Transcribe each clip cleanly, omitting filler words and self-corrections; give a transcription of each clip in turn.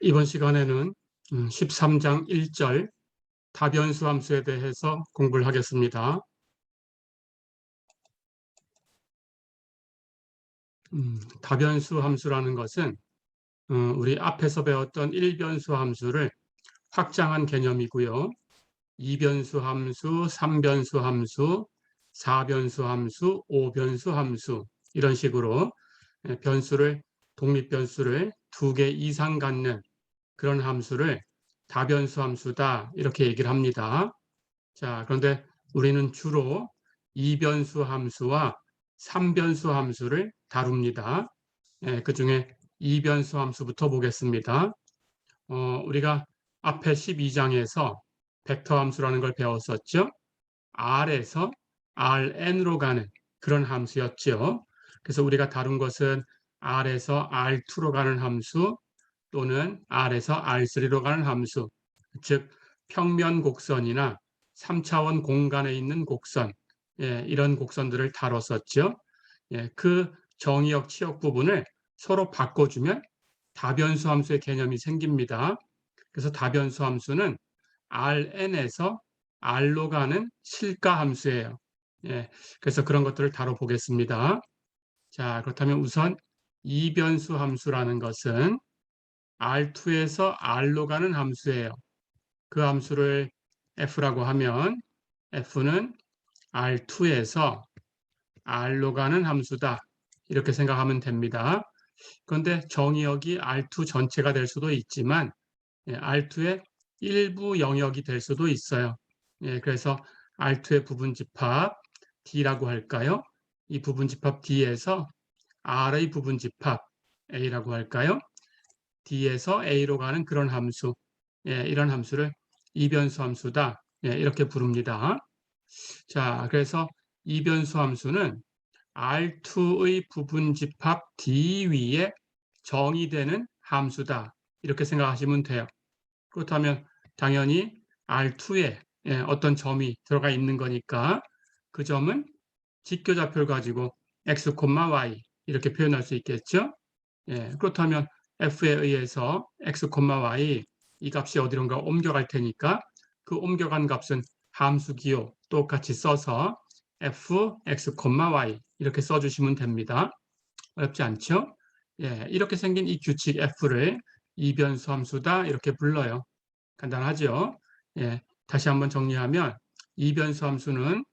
이번 시간에는 13장 1절 다변수 함수에 대해서 공부를 하겠습니다. 다변수 함수라는 것은 우리 앞에서 배웠던 1변수 함수를 확장한 개념이고요. 2변수 함수, 3변수 함수, 4변수 함수, 5변수 함수 이런 식으로 독립변수를 2개 이상 갖는 그런 함수를 다변수 함수다 이렇게 얘기를 합니다. 자, 그런데 우리는 주로 2변수 함수와 3변수 함수를 다룹니다. 그 중에 2변수 함수부터 보겠습니다. 우리가 앞에 12장에서 벡터 함수라는 걸 배웠었죠. R에서 Rn으로 가는 그런 함수였죠. 그래서 우리가 다룬 것은 R에서 R2로 가는 함수 또는 R에서 R3로 가는 함수, 즉 평면 곡선이나 3차원 공간에 있는 곡선, 이런 곡선들을 다뤘었죠. 그 정의역, 치역 부분을 서로 바꿔주면 다변수 함수의 개념이 생깁니다. 그래서 다변수 함수는 Rn에서 R로 가는 실가 함수예요. 그래서 그런 것들을 다뤄보겠습니다. 자, 그렇다면 우선 이변수 함수라는 것은 R2에서 R로 가는 함수예요. 그 함수를 F라고 하면 F는 R2에서 R로 가는 함수다. 이렇게 생각하면 됩니다. 그런데 정의역이 R2 전체가 될 수도 있지만 R2의 일부 영역이 될 수도 있어요. 그래서 R2의 부분집합 D라고 할까요? 이 부분집합 D에서 R의 부분집합 A라고 할까요? D에서 A로 가는 그런 함수, 이런 함수를 이변수 함수다, 이렇게 부릅니다. 자, 그래서 이변수 함수는 R2의 부분집합 D 위에 정의되는 함수다, 이렇게 생각하시면 돼요. 그렇다면 당연히 R2에 어떤 점이 들어가 있는 거니까 그 점은 직교좌표를 가지고 x, y 이렇게 표현할 수 있겠죠. 그렇다면 f에 의해서 x, y 이 값이 어디론가 옮겨갈 테니까 그 옮겨간 값은 함수 기호 똑같이 써서 f, x, y 이렇게 써주시면 됩니다. 어렵지 않죠? 이렇게 생긴 이 규칙 f를 이변수 함수다 이렇게 불러요. 간단하죠? 다시 한번 정리하면 이변수 함수는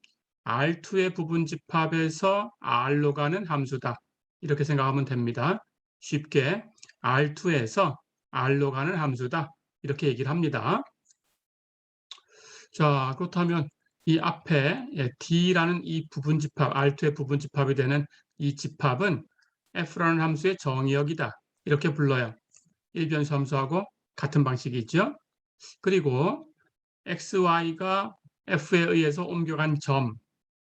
R2의 부분집합에서 R로 가는 함수다. 이렇게 생각하면 됩니다. 쉽게 R2에서 R로 가는 함수다. 이렇게 얘기를 합니다. 자, 그렇다면 이 앞에 D라는 이 부분집합, R2의 부분집합이 되는 이 집합은 F라는 함수의 정의역이다. 이렇게 불러요. 일변수 함수하고 같은 방식이죠. 그리고 XY가 F에 의해서 옮겨간 점,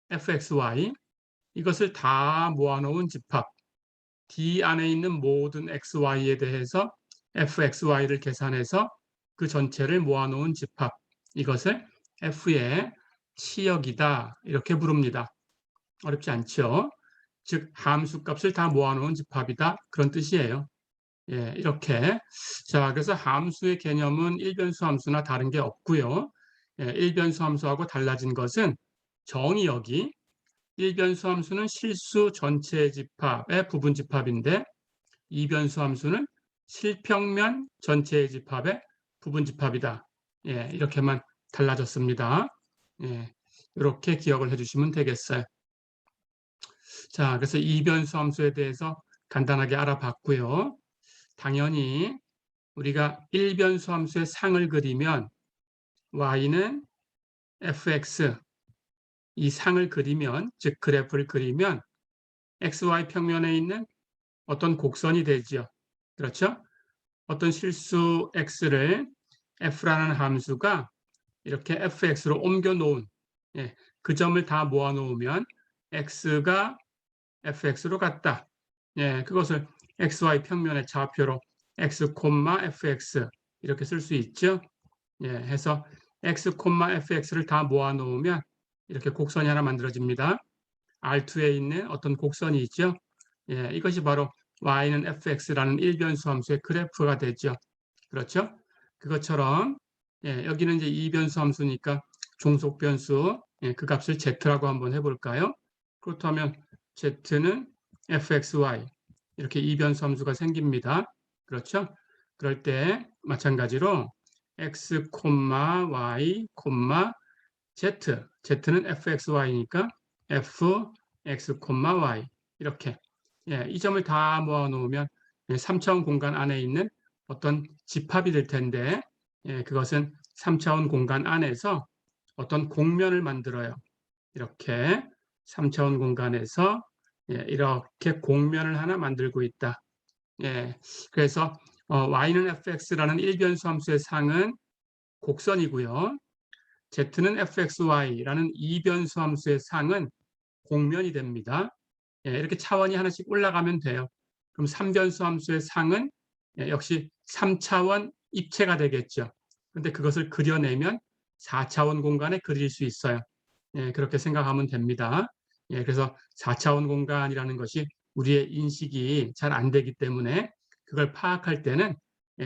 fxy, 이것을 다 모아놓은 집합, D 안에 있는 모든 xy에 대해서 fxy를 계산해서 그 전체를 모아놓은 집합, 이것을 f의 치역이다 이렇게 부릅니다. 어렵지 않죠? 즉 함수값을 다 모아놓은 집합이다 그런 뜻이에요. 이렇게. 자, 그래서 함수의 개념은 일변수 함수나 다른 게 없고요. 일변수 함수하고 달라진 것은 정의역이 일변수 함수는 실수 전체 집합의 부분 집합인데 이변수 함수는 실평면 전체의 집합의 부분 집합이다. 이렇게만 달라졌습니다. 이렇게 기억을 해주시면 되겠어요. 자, 그래서 이변수 함수에 대해서 간단하게 알아봤고요. 당연히 우리가 일변수 함수의 상을 그리면 y는 fx, 이 상을 그리면, 즉 그래프를 그리면 xy 평면에 있는 어떤 곡선이 되죠. 그렇죠? 어떤 실수 x를 f라는 함수가 이렇게 fx로 옮겨 놓은, 그 점을 다 모아 놓으면 x가 fx로 갔다. 그것을 xy 평면의 좌표로 x, fx 이렇게 쓸 수 있죠. 해서 x, fx를 다 모아 놓으면 이렇게 곡선이 하나 만들어집니다. R2에 있는 어떤 곡선이 있죠. 이것이 바로 y는 fx라는 일변수 함수의 그래프가 되죠. 그렇죠? 그것처럼 여기는 이제 이변수 함수니까 종속 변수 그 값을 z라고 한번 해볼까요? 그렇다면 z는 fxy 이렇게 이변수 함수가 생깁니다. 그렇죠? 그럴 때 마찬가지로 x, y, z, z는 fxy니까 fx, y 이렇게 이 점을 다 모아 놓으면 3차원 공간 안에 있는 어떤 집합이 될 텐데 그것은 3차원 공간 안에서 어떤 공면을 만들어요. 이렇게 3차원 공간에서 이렇게 공면을 하나 만들고 있다. 그래서 y는 fx라는 일변수 함수의 상은 곡선이고요. z는 fxy라는 이변수 함수의 상은 공면이 됩니다. 이렇게 차원이 하나씩 올라가면 돼요. 그럼 3변수 함수의 상은 역시 3차원 입체가 되겠죠. 그런데 그것을 그려내면 4차원 공간에 그릴 수 있어요. 그렇게 생각하면 됩니다. 그래서 4차원 공간이라는 것이 우리의 인식이 잘 안 되기 때문에 그걸 파악할 때는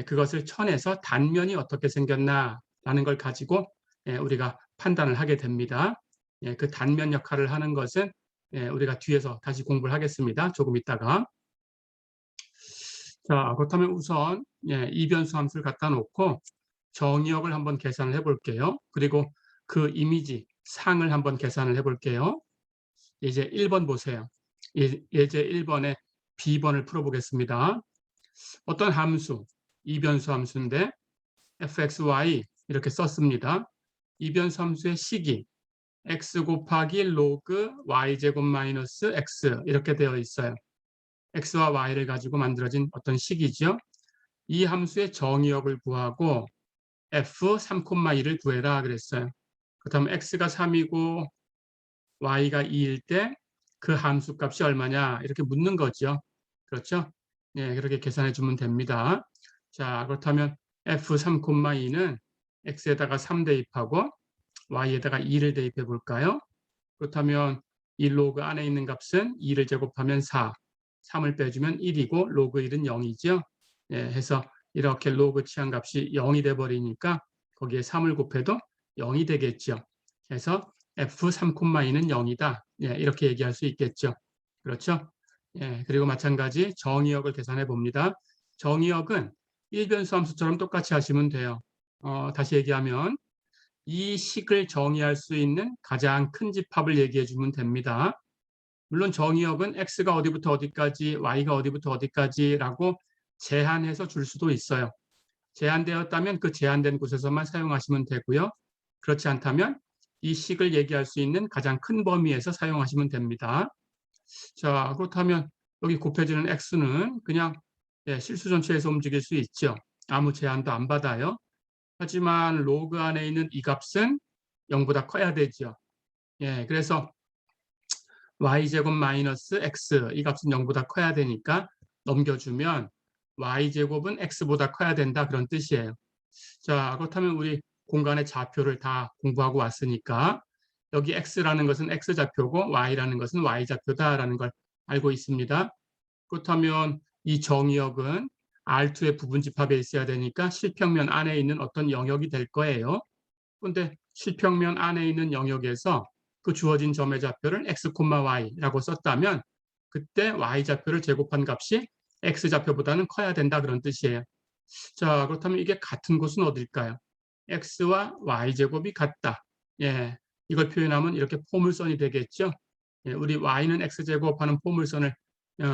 그것을 쳐내서 단면이 어떻게 생겼나라는 걸 가지고 우리가 판단을 하게 됩니다. 그 단면 역할을 하는 것은 우리가 뒤에서 다시 공부를 하겠습니다. 조금 있다가. 자, 그렇다면 우선 이변수 함수를 갖다 놓고 정의역을 한번 계산을 해볼게요. 그리고 그 이미지 상을 한번 계산을 해볼게요. 이제 1번 보세요. 예제 1번에 B번을 풀어보겠습니다. 어떤 함수, 이변수 함수인데 fxy 이렇게 썼습니다. 이변수 함수의 식이 x 곱하기 로그 y제곱 마이너스 x 이렇게 되어 있어요. x와 y를 가지고 만들어진 어떤 식이죠. 이 함수의 정의역을 구하고 f 3,2를 구해라 그랬어요. 그렇다면 x가 3이고 y가 2일 때 그 함수 값이 얼마냐 이렇게 묻는 거죠. 그렇죠? 그렇게 계산해 주면 됩니다. 자, 그렇다면 f 3,2는 x에다가 3 대입하고 y에다가 2를 대입해 볼까요? 그렇다면 이 로그 안에 있는 값은 2를 제곱하면 4, 3을 빼주면 1이고 로그 1은 0이죠. 해서 이렇게 로그 취한 값이 0이 돼버리니까 거기에 3을 곱해도 0이 되겠죠. 해서 f3,2는 0이다. 이렇게 얘기할 수 있겠죠. 그렇죠? 그리고 마찬가지 정의역을 계산해 봅니다. 정의역은 일변수 함수처럼 똑같이 하시면 돼요. 다시 얘기하면 이 식을 정의할 수 있는 가장 큰 집합을 얘기해 주면 됩니다. 물론 정의역은 x가 어디부터 어디까지, y가 어디부터 어디까지라고 제한해서 줄 수도 있어요. 제한되었다면 그 제한된 곳에서만 사용하시면 되고요. 그렇지 않다면 이 식을 얘기할 수 있는 가장 큰 범위에서 사용하시면 됩니다. 자, 그렇다면 여기 곱해지는 x는 그냥 실수 전체에서 움직일 수 있죠. 아무 제한도 안 받아요. 하지만 로그 안에 있는 이 값은 0보다 커야 되죠. 그래서 y제곱 마이너스 x 이 값은 0보다 커야 되니까 넘겨주면 y제곱은 x보다 커야 된다 그런 뜻이에요. 자, 그렇다면 우리 공간의 좌표를 다 공부하고 왔으니까 여기 x라는 것은 x좌표고 y라는 것은 y좌표다라는 걸 알고 있습니다. 그렇다면 이 정의역은 R2의 부분집합에 있어야 되니까 실평면 안에 있는 어떤 영역이 될 거예요. 그런데 실평면 안에 있는 영역에서 그 주어진 점의 좌표를 x, y라고 썼다면 그때 y좌표를 제곱한 값이 x좌표보다는 커야 된다 그런 뜻이에요. 자, 그렇다면 이게 같은 곳은 어딜까요? x와 y제곱이 같다. 이걸 표현하면 이렇게 포물선이 되겠죠. 우리 y는 x제곱하는 포물선을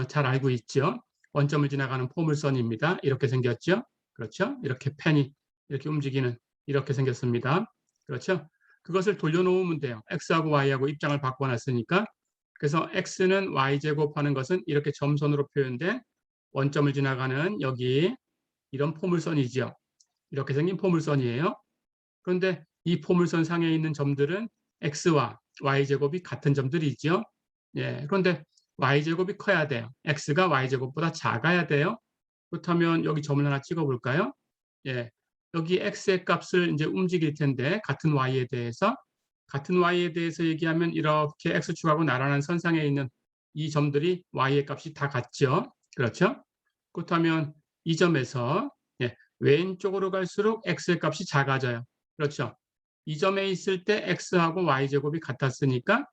잘 알고 있죠. 원점을 지나가는 포물선입니다. 이렇게 생겼죠. 그렇죠? 이렇게 펜이 이렇게 움직이는 이렇게 생겼습니다. 그렇죠? 그것을 돌려놓으면 돼요. x하고 y하고 입장을 바꿔놨으니까. 그래서 x는 y제곱하는 것은 이렇게 점선으로 표현된 원점을 지나가는 여기 이런 포물선이죠. 이렇게 생긴 포물선이에요. 그런데 이 포물선 상에 있는 점들은 x와 y제곱이 같은 점들이죠. 그런데 y제곱이 커야 돼요. x가 y제곱보다 작아야 돼요. 그렇다면 여기 점을 하나 찍어볼까요? 여기 x의 값을 이제 움직일 텐데 같은 y에 대해서 얘기하면 이렇게 x축하고 나란한 선상에 있는 이 점들이 y의 값이 다 같죠. 그렇죠? 그렇다면 이 점에서 왼쪽으로 갈수록 x의 값이 작아져요. 그렇죠? 이 점에 있을 때 x하고 y제곱이 같았으니까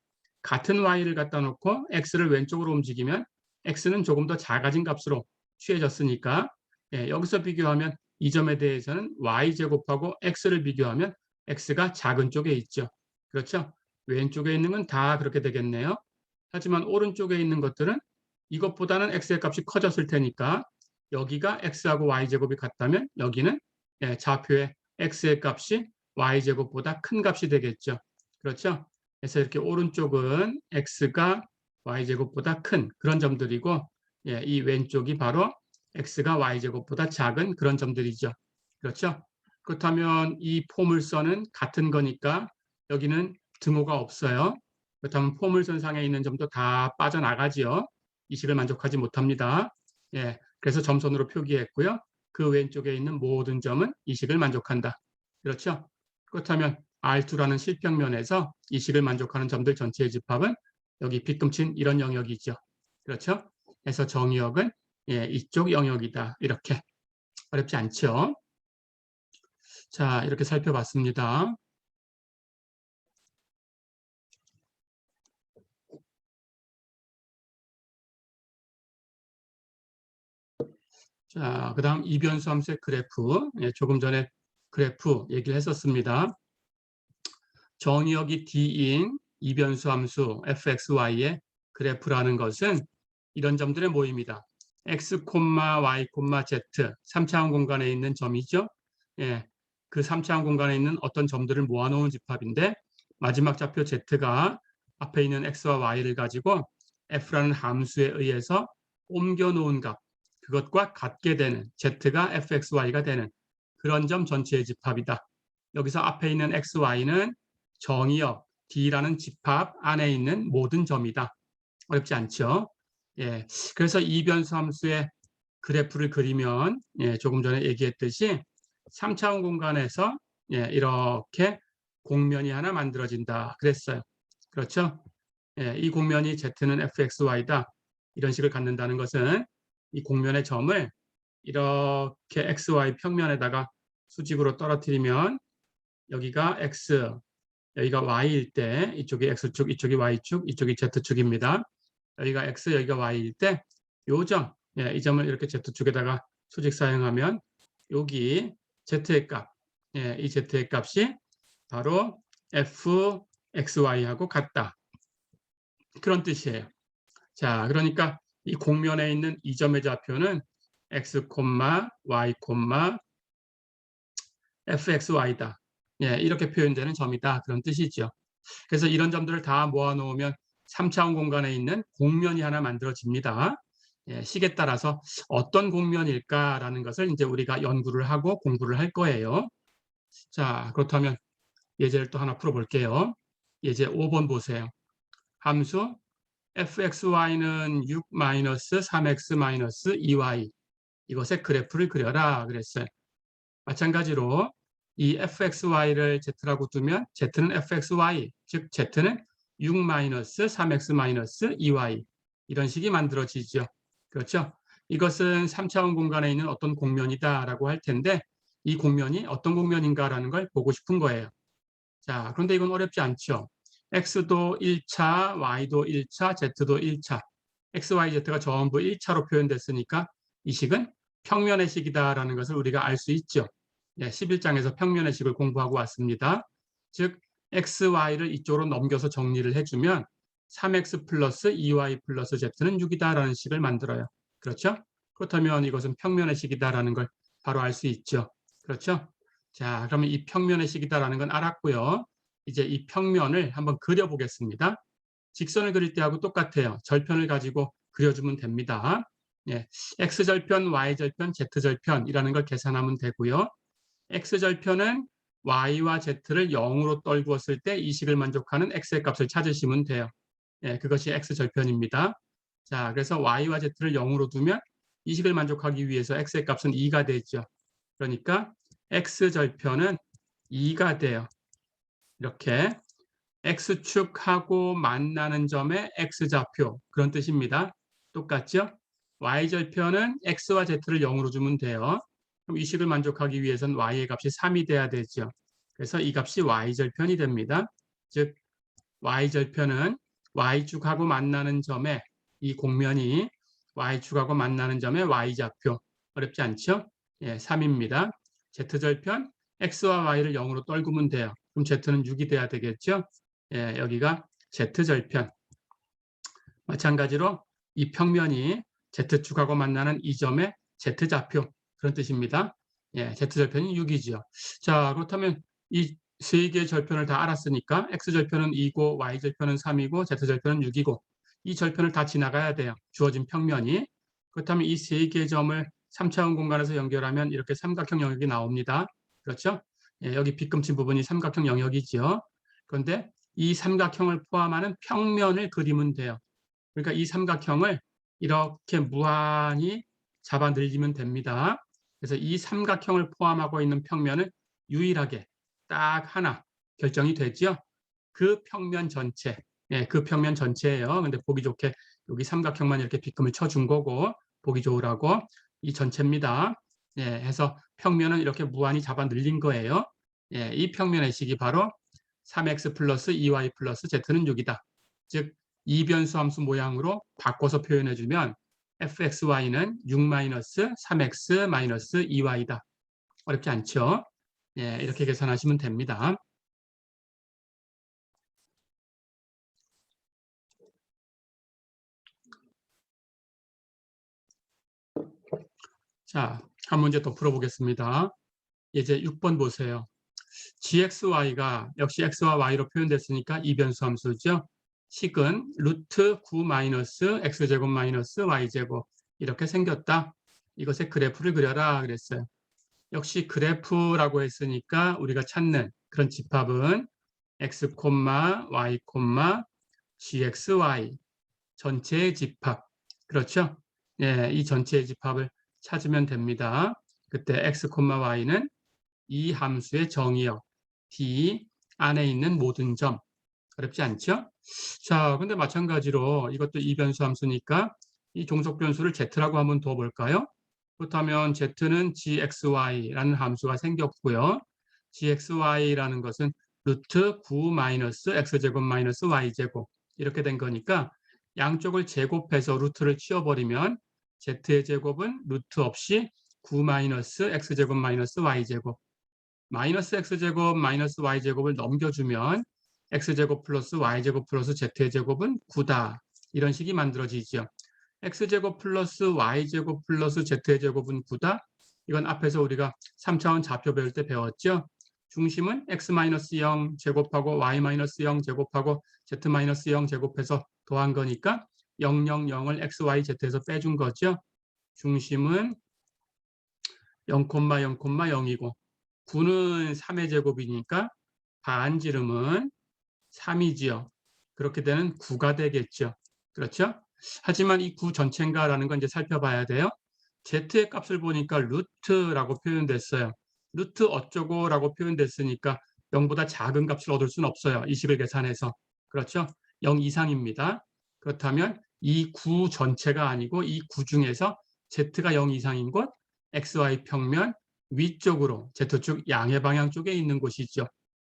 같은 y를 갖다 놓고 x를 왼쪽으로 움직이면 x는 조금 더 작아진 값으로 취해졌으니까 여기서 비교하면 이 점에 대해서는 y제곱하고 x를 비교하면 x가 작은 쪽에 있죠. 그렇죠? 왼쪽에 있는 건 다 그렇게 되겠네요. 하지만 오른쪽에 있는 것들은 이것보다는 x의 값이 커졌을 테니까 여기가 x하고 y제곱이 같다면 여기는 좌표의 x의 값이 y제곱보다 큰 값이 되겠죠. 그렇죠? 그래서 이렇게 오른쪽은 x가 y제곱보다 큰 그런 점들이고 이 왼쪽이 바로 x가 y제곱보다 작은 그런 점들이죠. 그렇죠? 그렇다면 이 포물선은 같은 거니까 여기는 등호가 없어요. 그렇다면 포물선상에 있는 점도 다 빠져나가지요. 이 식을 만족하지 못합니다. 그래서 점선으로 표기했고요. 그 왼쪽에 있는 모든 점은 이 식을 만족한다. 그렇죠? 그렇다면 R2라는 실평면에서 이 식을 만족하는 점들 전체의 집합은 여기 빗금친 이런 영역이죠. 그렇죠? 그래서 정의역은 이쪽 영역이다. 이렇게 어렵지 않죠? 자, 이렇게 살펴봤습니다. 자, 그 다음 이변수 함수의 그래프. 조금 전에 그래프 얘기를 했었습니다. 정의역이 D인 이변수 함수 fxy의 그래프라는 것은 이런 점들의 모임이다. x, y, z 3차원 공간에 있는 점이죠. 그 3차원 공간에 있는 어떤 점들을 모아놓은 집합인데 마지막 좌표 z가 앞에 있는 x와 y를 가지고 f라는 함수에 의해서 옮겨놓은 값, 그것과 같게 되는 z가 fxy가 되는 그런 점 전체의 집합이다. 여기서 앞에 있는 x, y는 정의역 D라는 집합 안에 있는 모든 점이다. 어렵지 않죠? 그래서 이변수 함수의 그래프를 그리면 조금 전에 얘기했듯이 3차원 공간에서 이렇게 공면이 하나 만들어진다 그랬어요. 그렇죠? 이 공면이 Z는 fxy다. 이런 식을 갖는다는 것은 이 공면의 점을 이렇게 xy 평면에다가 수직으로 떨어뜨리면 여기가 x, 여기가 y일 때 이쪽이 x축, 이쪽이 y축, 이쪽이 z축입니다. 여기가 x, 여기가 y일 때 요 점, 이 점을 이렇게 z축에다가 수직 사용하면 여기 z의 값, 이 z의 값이 바로 fxy하고 같다. 그런 뜻이에요. 자, 그러니까 이 공면에 있는 이 점의 좌표는 x, y, fxy다. 이렇게 표현되는 점이다. 그런 뜻이죠. 그래서 이런 점들을 다 모아놓으면 3차원 공간에 있는 공면이 하나 만들어집니다. 식에 따라서 어떤 공면일까라는 것을 이제 우리가 연구를 하고 공부를 할 거예요. 자, 그렇다면 예제를 또 하나 풀어볼게요. 예제 5번 보세요. 함수 fxy는 6-3x-2y 이것의 그래프를 그려라 그랬어요. 마찬가지로 이 fxy를 z라고 두면 z는 fxy, 즉 z는 6-3x-2y 이런 식이 만들어지죠. 그렇죠? 이것은 3차원 공간에 있는 어떤 공면이다라고 할 텐데 이 공면이 어떤 공면인가라는 걸 보고 싶은 거예요. 자, 그런데 이건 어렵지 않죠. x도 1차, y도 1차, z도 1차. x, y, z가 전부 1차로 표현됐으니까 이 식은 평면의 식이다라는 것을 우리가 알 수 있죠. 11장에서 평면의 식을 공부하고 왔습니다. 즉 x, y를 이쪽으로 넘겨서 정리를 해주면 3x 플러스 2y 플러스 z는 6이다라는 식을 만들어요. 그렇죠? 그렇다면 이것은 평면의 식이다라는 걸 바로 알 수 있죠. 그렇죠? 자, 그러면 이 평면의 식이다라는 건 알았고요. 이제 이 평면을 한번 그려보겠습니다. 직선을 그릴 때하고 똑같아요. 절편을 가지고 그려주면 됩니다. x절편, y절편, z절편이라는 걸 계산하면 되고요. x절편은 y와 z를 0으로 떨구었을 때 이 식을 만족하는 x의 값을 찾으시면 돼요. 그것이 x절편입니다. 자, 그래서 y와 z를 0으로 두면 이 식을 만족하기 위해서 x의 값은 2가 되죠. 그러니까 x절편은 2가 돼요. 이렇게 x축하고 만나는 점의 x좌표 그런 뜻입니다. 똑같죠? y절편은 x와 z를 0으로 주면 돼요. 그럼 이 식을 만족하기 위해서는 y의 값이 3이 돼야 되죠. 그래서 이 값이 y절편이 됩니다. 즉 y절편은 y축하고 만나는 점에 이 공면이 y축하고 만나는 점에 y좌표. 어렵지 않죠? 예, 3입니다. z절편 x와 y를 0으로 떨구면 돼요. 그럼 z는 6이 돼야 되겠죠? 예, 여기가 z절편. 마찬가지로 이 평면이 z축하고 만나는 이 점의 z좌표. 그런 뜻입니다. 예, z절편이 6이죠. 자, 그렇다면 이 세 개의 절편을 다 알았으니까 x절편은 2고 y절편은 3이고 z절편은 6이고 이 절편을 다 지나가야 돼요. 주어진 평면이. 그렇다면 이 세 개의 점을 3차원 공간에서 연결하면 이렇게 삼각형 영역이 나옵니다. 그렇죠? 예, 여기 빗금친 부분이 삼각형 영역이죠. 그런데 이 삼각형을 포함하는 평면을 그리면 돼요. 그러니까 이 삼각형을 이렇게 무한히 잡아 늘리면 됩니다. 그래서 이 삼각형을 포함하고 있는 평면은 유일하게 딱 하나 결정이 되죠. 그 평면 전체, 예, 그 평면 전체예요. 근데 보기 좋게 여기 삼각형만 이렇게 빗금을 쳐준 거고 보기 좋으라고 이 전체입니다. 예, 해서 평면은 이렇게 무한히 잡아 늘린 거예요. 예, 이 평면의 식이 바로 3x 플러스 2y 플러스 z는 6이다. 즉 이변수 함수 모양으로 바꿔서 표현해주면 fxy는 6-3x 2y다. 어렵지 않죠? 예, 이렇게 계산하시면 됩니다. 자, 한 문제 더 풀어보겠습니다. 이제 6번 보세요. gxy가 역시 x와 y로 표현됐으니까 이변수 함수죠. 식은 루트 9 마이너스 x제곱 마이너스 y제곱 이렇게 생겼다. 이것의 그래프를 그려라 그랬어요. 역시 그래프라고 했으니까 우리가 찾는 그런 집합은 x, y, gxy 전체의 집합. 그렇죠? 예, 이 전체의 집합을 찾으면 됩니다. 그때 x, y는 이 함수의 정의역 D 안에 있는 모든 점. 어렵지 않죠? 자, 근데 마찬가지로 이것도 이변수 함수니까 이 종속 변수를 z라고 한번 둬볼까요? 그렇다면 z는 gxy라는 함수가 생겼고요. gxy라는 것은 루트 9 마이너스 x제곱 마이너스 y제곱 이렇게 된 거니까 양쪽을 제곱해서 루트를 치워버리면 z의 제곱은 루트 없이 9 마이너스 x제곱 마이너스 y제곱 마이너스 x제곱 마이너스 y제곱을 넘겨주면 x제곱 플러스 y제곱 플러스 z의 제곱은 9다. 이런 식이 만들어지죠. x제곱 플러스 y제곱 플러스 z의 제곱은 9다. 이건 앞에서 우리가 3차원 좌표 배울 때 배웠죠. 중심은 x-0 제곱하고 y-0 제곱하고 z-0 제곱해서 더한 거니까 0, 0, 0을 x, y, z에서 빼준 거죠. 중심은 0, 0, 0이고 9는 3의 제곱이니까 반지름은 3이지요. 그렇게 되는 9가 되겠죠. 그렇죠? 하지만 이 9 전체인가라는 건 이제 살펴봐야 돼요. z의 값을 보니까 루트라고 표현됐어요. 루트 어쩌고라고 표현됐으니까 0보다 작은 값을 얻을 수는 없어요. 이 식을 계산해서. 그렇죠? 0 이상입니다. 그렇다면 이 9 전체가 아니고 이 9 중에서 z가 0 이상인 곳 xy 평면 위쪽으로 Z축 양의 방향 쪽에 있는 곳이죠.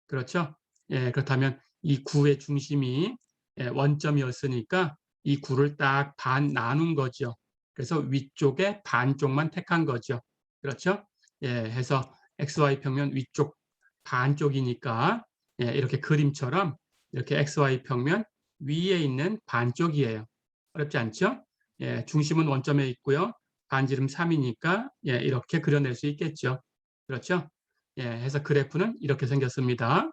그렇죠? 예, 그렇다면 이 구의 중심이 원점이었으니까 이 구를 딱 반 나눈 거죠. 그래서 위쪽에 반쪽만 택한 거죠. 그렇죠? 예, 해서 XY 평면 위쪽 반쪽이니까 예, 이렇게 그림처럼 이렇게 XY 평면 위에 있는 반쪽이에요. 어렵지 않죠? 예, 중심은 원점에 있고요. 반지름 3이니까 예, 이렇게 그려낼 수 있겠죠. 그렇죠? 예, 해서 그래프는 이렇게 생겼습니다.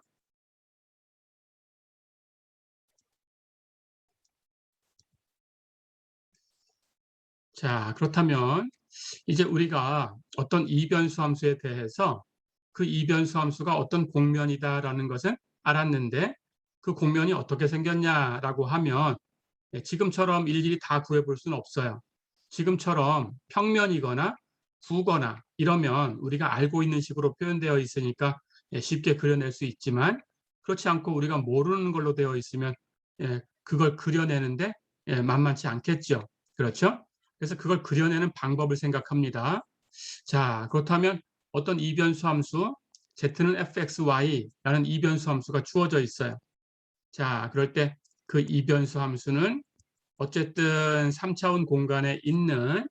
자, 그렇다면 이제 우리가 어떤 이변수 함수에 대해서 그 이변수 함수가 어떤 공면이다라는 것은 알았는데 그 공면이 어떻게 생겼냐라고 하면 예, 지금처럼 일일이 다 구해볼 수는 없어요. 지금처럼 평면이거나 구거나 이러면 우리가 알고 있는 식으로 표현되어 있으니까 예, 쉽게 그려낼 수 있지만 그렇지 않고 우리가 모르는 걸로 되어 있으면 예, 그걸 그려내는데 예, 만만치 않겠죠. 그렇죠? 그래서 그걸 그려내는 방법을 생각합니다. 자, 그렇다면 어떤 이변수 함수 z는 fxy라는 이변수 함수가 주어져 있어요. 자, 그럴 때 그 이변수 함수는 어쨌든 3차원 공간에 있는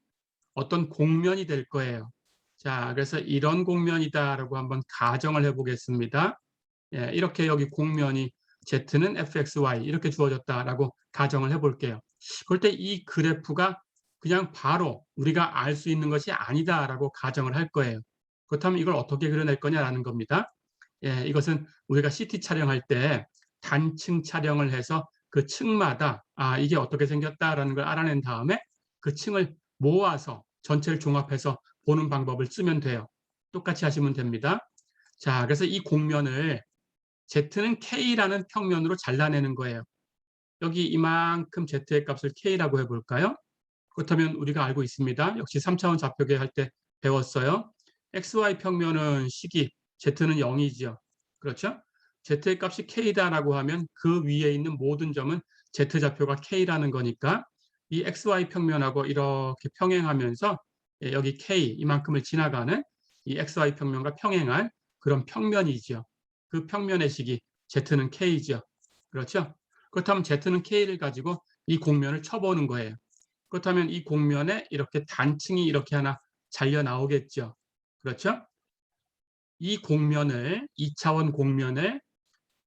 어떤 공면이 될 거예요. 자, 그래서 이런 공면이다라고 한번 가정을 해보겠습니다. 예, 이렇게 여기 공면이 z는 fxy 이렇게 주어졌다라고 가정을 해볼게요. 그럴 때 이 그래프가 그냥 바로 우리가 알 수 있는 것이 아니다라고 가정을 할 거예요. 그렇다면 이걸 어떻게 그려낼 거냐라는 겁니다. 예, 이것은 우리가 CT 촬영할 때 단층 촬영을 해서 그 층마다 이게 어떻게 생겼다라는 걸 알아낸 다음에 그 층을 모아서 전체를 종합해서 보는 방법을 쓰면 돼요. 똑같이 하시면 됩니다. 자, 그래서 이 공면을 z는 k라는 평면으로 잘라내는 거예요. 여기 이만큼 z의 값을 k라고 해볼까요? 그렇다면 우리가 알고 있습니다. 역시 3차원 좌표계 할 때 배웠어요. xy 평면은 식이 z는 0이죠. 그렇죠? z의 값이 k다라고 하면 그 위에 있는 모든 점은 z좌표가 k라는 거니까 이 xy 평면하고 이렇게 평행하면서 여기 k 이만큼을 지나가는 이 xy 평면과 평행한 그런 평면이죠. 그 평면의 식이 z는 k죠. 그렇죠? 그렇다면 z는 k를 가지고 이 공면을 쳐보는 거예요. 그렇다면 이 공면에 이렇게 단층이 이렇게 하나 잘려 나오겠죠. 그렇죠? 이 공면을 2차원 공면을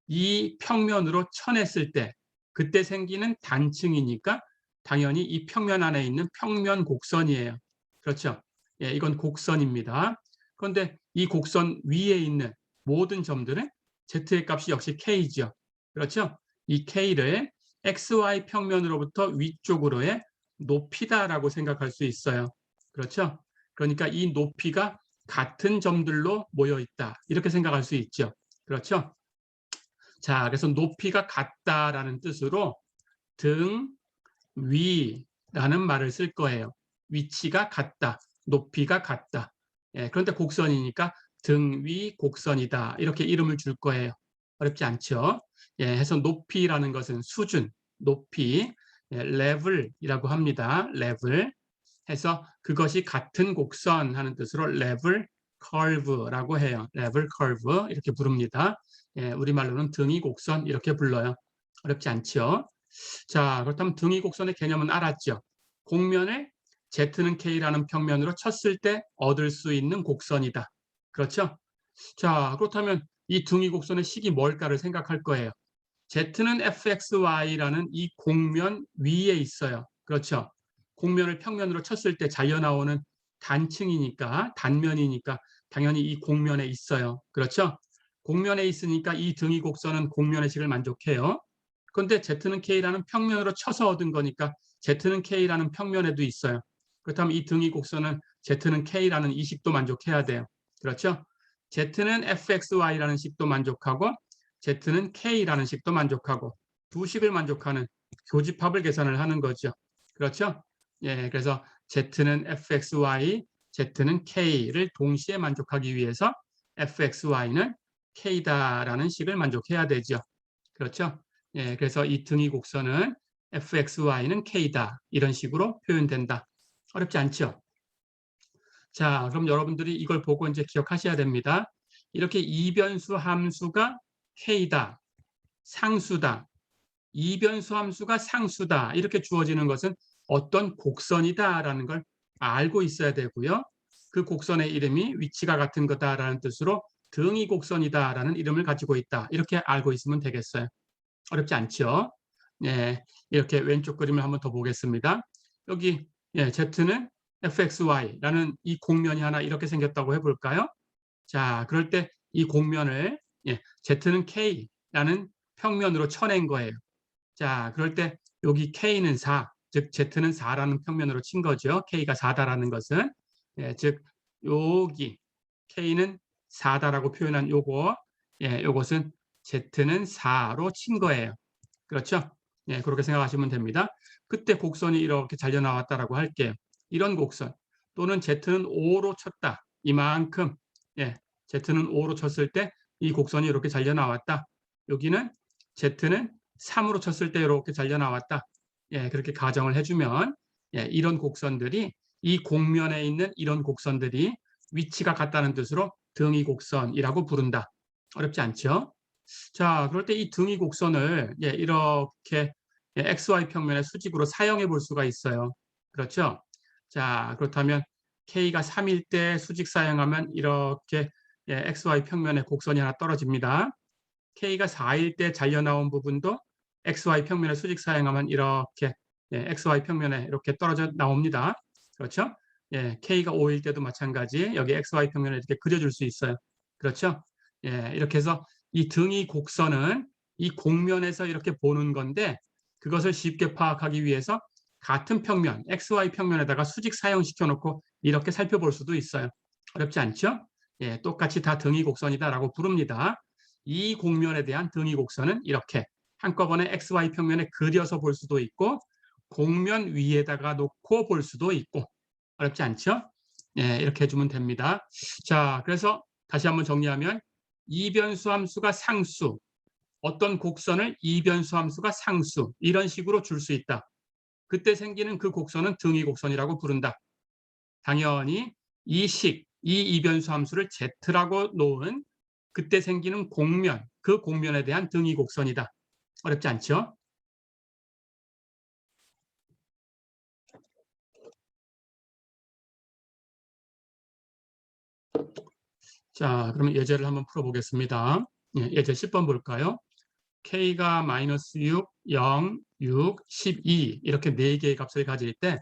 이 평면으로 쳐냈을 때 그때 생기는 단층이니까 당연히 이 평면 안에 있는 평면 곡선이에요. 그렇죠? 예, 이건 곡선입니다. 그런데 이 곡선 위에 있는 모든 점들은 z의 값이 역시 k죠. 그렇죠? 이 k를 xy 평면으로부터 위쪽으로의 높이다라고 생각할 수 있어요. 그렇죠? 그러니까 이 높이가 같은 점들로 모여 있다. 이렇게 생각할 수 있죠. 그렇죠? 자, 그래서 높이가 같다라는 뜻으로 등, 위라는 말을 쓸 거예요. 위치가 같다, 높이가 같다. 예, 그런데 곡선이니까 등, 위, 곡선이다. 이렇게 이름을 줄 거예요. 어렵지 않죠? 예, 해서 높이라는 것은 수준, 높이, 예, 레벨이라고 합니다. 레벨. 해서 그것이 같은 곡선 하는 뜻으로 레벨 커브라고 해요. 레벨 커브 이렇게 부릅니다. 예, 우리말로는 등이 곡선 이렇게 불러요. 어렵지 않죠? 자, 그렇다면 등이 곡선의 개념은 알았죠? 공면을 z는 k라는 평면으로 쳤을 때 얻을 수 있는 곡선이다. 그렇죠? 자, 그렇다면 이 등이 곡선의 식이 뭘까를 생각할 거예요. z는 fxy라는 이 공면 위에 있어요. 그렇죠? 공면을 평면으로 쳤을 때 잘려 나오는 단층이니까 단면이니까 당연히 이 공면에 있어요. 그렇죠? 공면에 있으니까 이 등위 곡선은 공면의 식을 만족해요. 그런데 z는 k라는 평면으로 쳐서 얻은 거니까 z는 k라는 평면에도 있어요. 그렇다면 이 등위 곡선은 z는 k라는 이 식도 만족해야 돼요. 그렇죠? z는 fxy라는 식도 만족하고 z는 k라는 식도 만족하고 두 식을 만족하는 교집합을 계산을 하는 거죠. 그렇죠? 예, 그래서 z는 fxy, z는 k를 동시에 만족하기 위해서 fxy는 k다라는 식을 만족해야 되죠. 그렇죠? 예, 그래서 이 등위 곡선은 fxy는 k다 이런 식으로 표현된다. 어렵지 않죠? 자, 그럼 여러분들이 이걸 보고 이제 기억하셔야 됩니다. 이렇게 이변수 함수가 k다, 상수다, 이변수 함수가 상수다 이렇게 주어지는 것은 어떤 곡선이다라는 걸 알고 있어야 되고요. 그 곡선의 이름이 위치가 같은 거다라는 뜻으로 등위 곡선이다라는 이름을 가지고 있다. 이렇게 알고 있으면 되겠어요. 어렵지 않죠? 네, 이렇게 왼쪽 그림을 한번 더 보겠습니다. 여기 z는 fxy라는 이 공면이 하나 이렇게 생겼다고 해볼까요? 자, 그럴 때 이 공면을 z는 k라는 평면으로 쳐낸 거예요. 자, 그럴 때 여기 k는 4, 즉 z는 4라는 평면으로 친 거죠. k가 4다라는 것은 즉 여기 k는 4다라고 표현한 요거 요것은 z는 4로 친 거예요. 그렇죠? 예, 그렇게 생각하시면 됩니다. 그때 곡선이 이렇게 잘려 나왔다라고 할게요. 이런 곡선 또는 z는 5로 쳤다. 이만큼 z는 5로 쳤을 때 이 곡선이 이렇게 잘려 나왔다. 여기는 z는 3으로 쳤을 때 이렇게 잘려 나왔다. 예, 그렇게 가정을 해주면 이런 곡선들이 이 공면에 있는 이런 곡선들이 위치가 같다는 뜻으로 등위 곡선이라고 부른다. 어렵지 않죠? 자, 그럴 때 이 등위 곡선을 이렇게 XY 평면의 수직으로 사용해 볼 수가 있어요. 그렇죠? 자, 그렇다면 K가 3일 때 수직 사용하면 이렇게 XY 평면에 곡선이 하나 떨어집니다. K가 4일 때 잘려나온 부분도 XY 평면에 수직 사용하면 이렇게 XY 평면에 이렇게 떨어져 나옵니다. 그렇죠? K가 5일 때도 마찬가지 여기 XY 평면에 이렇게 그려줄 수 있어요. 그렇죠? 이렇게 해서 이 등위 곡선은 이 곡면에서 이렇게 보는 건데 그것을 쉽게 파악하기 위해서 같은 평면, XY 평면에다가 수직 사용시켜 놓고 이렇게 살펴볼 수도 있어요. 어렵지 않죠? 똑같이 다 등위 곡선이다라고 부릅니다. 이 곡면에 대한 등위 곡선은 이렇게 한꺼번에 XY 평면에 그려서 볼 수도 있고 곡면 위에다가 놓고 볼 수도 있고 어렵지 않죠? 이렇게 해주면 됩니다. 자, 그래서 다시 한번 정리하면 이변수 함수가 상수, 어떤 곡선을 이변수 함수가 상수 이런 식으로 줄 수 있다. 그때 생기는 그 곡선은 등위 곡선이라고 부른다. 당연히 이 이변수 함수를 Z라고 놓은 그때 생기는 곡면, 그 곡면에 대한 등위 곡선이다. 어렵지 않죠? 자, 그러면 예제를 한번 풀어보겠습니다. 예제 10번 볼까요? K가 마이너스 6, 0, 6, 12 이렇게 4개의 값을 가질 때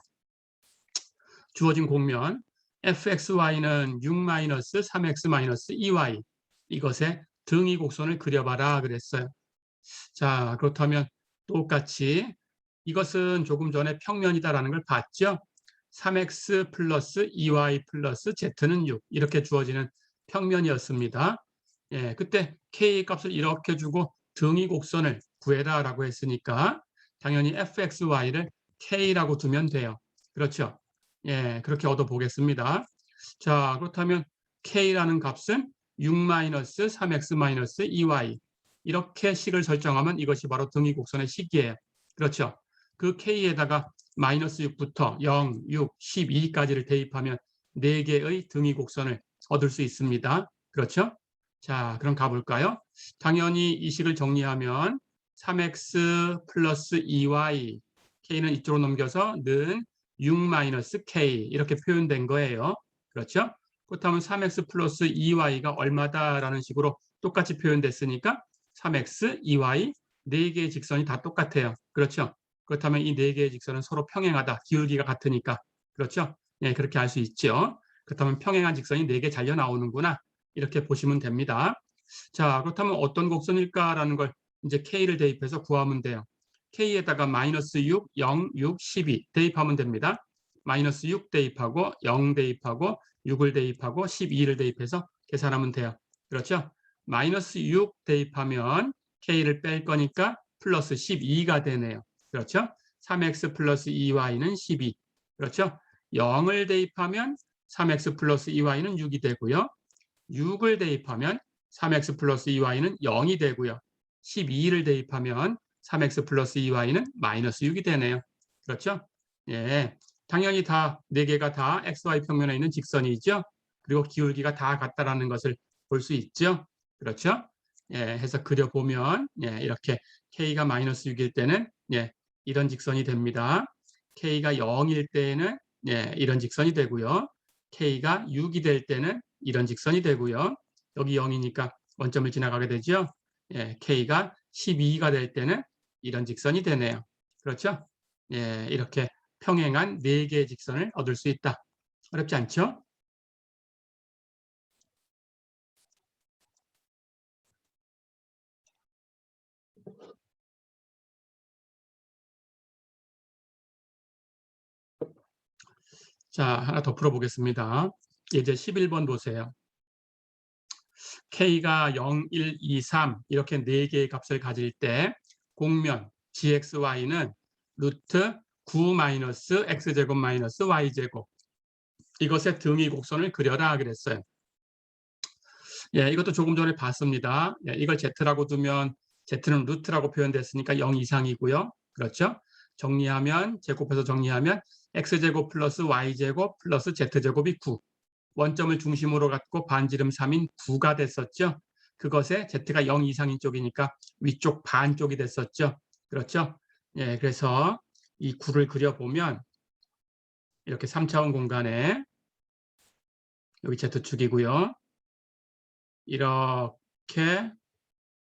주어진 곡면 fxy는 6 마이너스 3x 마이너스 2y 이것의 등위 곡선을 그려봐라 그랬어요. 자, 그렇다면 똑같이 이것은 조금 전에 평면이다라는 걸 봤죠? 3x 플러스 2y 플러스 z는 6 이렇게 주어지는 평면이었습니다. 그때 k 값을 이렇게 주고 등위 곡선을 구해라라고 했으니까 당연히 fxy를 k라고 두면 돼요. 그렇죠? 그렇게 얻어보겠습니다. 자, 그렇다면 k라는 값은 6-3x-2y 이렇게 식을 설정하면 이것이 바로 등위 곡선의 식이에요. 그렇죠? 그 k에다가 마이너스 6부터 0, 6, 12까지를 대입하면 4개의 등위 곡선을 얻을 수 있습니다. 그렇죠? 자, 그럼 가볼까요? 당연히 이 식을 정리하면 3x 플러스 2y k는 이쪽으로 넘겨서 는 6-k 이렇게 표현된 거예요. 그렇죠? 그렇다면 3x 플러스 2y가 얼마다라는 식으로 똑같이 표현됐으니까 3x, 2y 4개의 직선이 다 똑같아요. 그렇죠? 그렇다면 이 4개의 직선은 서로 평행하다. 기울기가 같으니까. 그렇죠? 그렇게 알 수 있죠. 그렇다면 평행한 직선이 4개 잘려 나오는구나. 이렇게 보시면 됩니다. 자, 그렇다면 어떤 곡선일까라는 걸 이제 K를 대입해서 구하면 돼요. K에다가 마이너스 6, 0, 6, 12 대입하면 됩니다. 마이너스 6 대입하고 0 대입하고 6을 대입하고 12를 대입해서 계산하면 돼요. 그렇죠? 마이너스 6 대입하면 K를 뺄 거니까 플러스 12가 되네요. 그렇죠? 3x 플러스 2y는 12. 그렇죠? 0을 대입하면 3x 플러스 2y는 6이 되고요. 6을 대입하면 3x 플러스 2y는 0이 되고요. 12를 대입하면 3x 플러스 2y는 마이너스 6이 되네요. 그렇죠? 당연히 다 4개가 다 xy 평면에 있는 직선이죠. 그리고 기울기가 다 같다라는 것을 볼 수 있죠. 그렇죠? 해서 그려보면 이렇게 k가 마이너스 6일 때는 이런 직선이 됩니다. k가 0일 때는 이런 직선이 되고요. k가 6이 될 때는 이런 직선이 되고요. 여기 0이니까 원점을 지나가게 되죠. k가 12가 될 때는 이런 직선이 되네요. 그렇죠? 이렇게 평행한 4개의 직선을 얻을 수 있다. 어렵지 않죠? 자, 하나 더 풀어보겠습니다. 예제 11번 보세요. k가 0, 1, 2, 3 이렇게 4개의 값을 가질 때 곡면 gxy는 루트 9-x제곱 마이너스 y제곱 이것의 등위 곡선을 그려라 그랬어요. 이것도 조금 전에 봤습니다. 이걸 z라고 두면 z는 루트라고 표현됐으니까 0 이상이고요. 그렇죠? 정리하면 제곱해서 정리하면 x제곱 플러스 y제곱 플러스 z제곱이 9. 원점을 중심으로 갖고 반지름 3인 9가 됐었죠. 그것에 z가 0 이상인 쪽이니까 위쪽 반쪽이 됐었죠. 그렇죠? 예, 그래서 이 9를 그려보면 이렇게 3차원 공간에 여기 z축이고요. 이렇게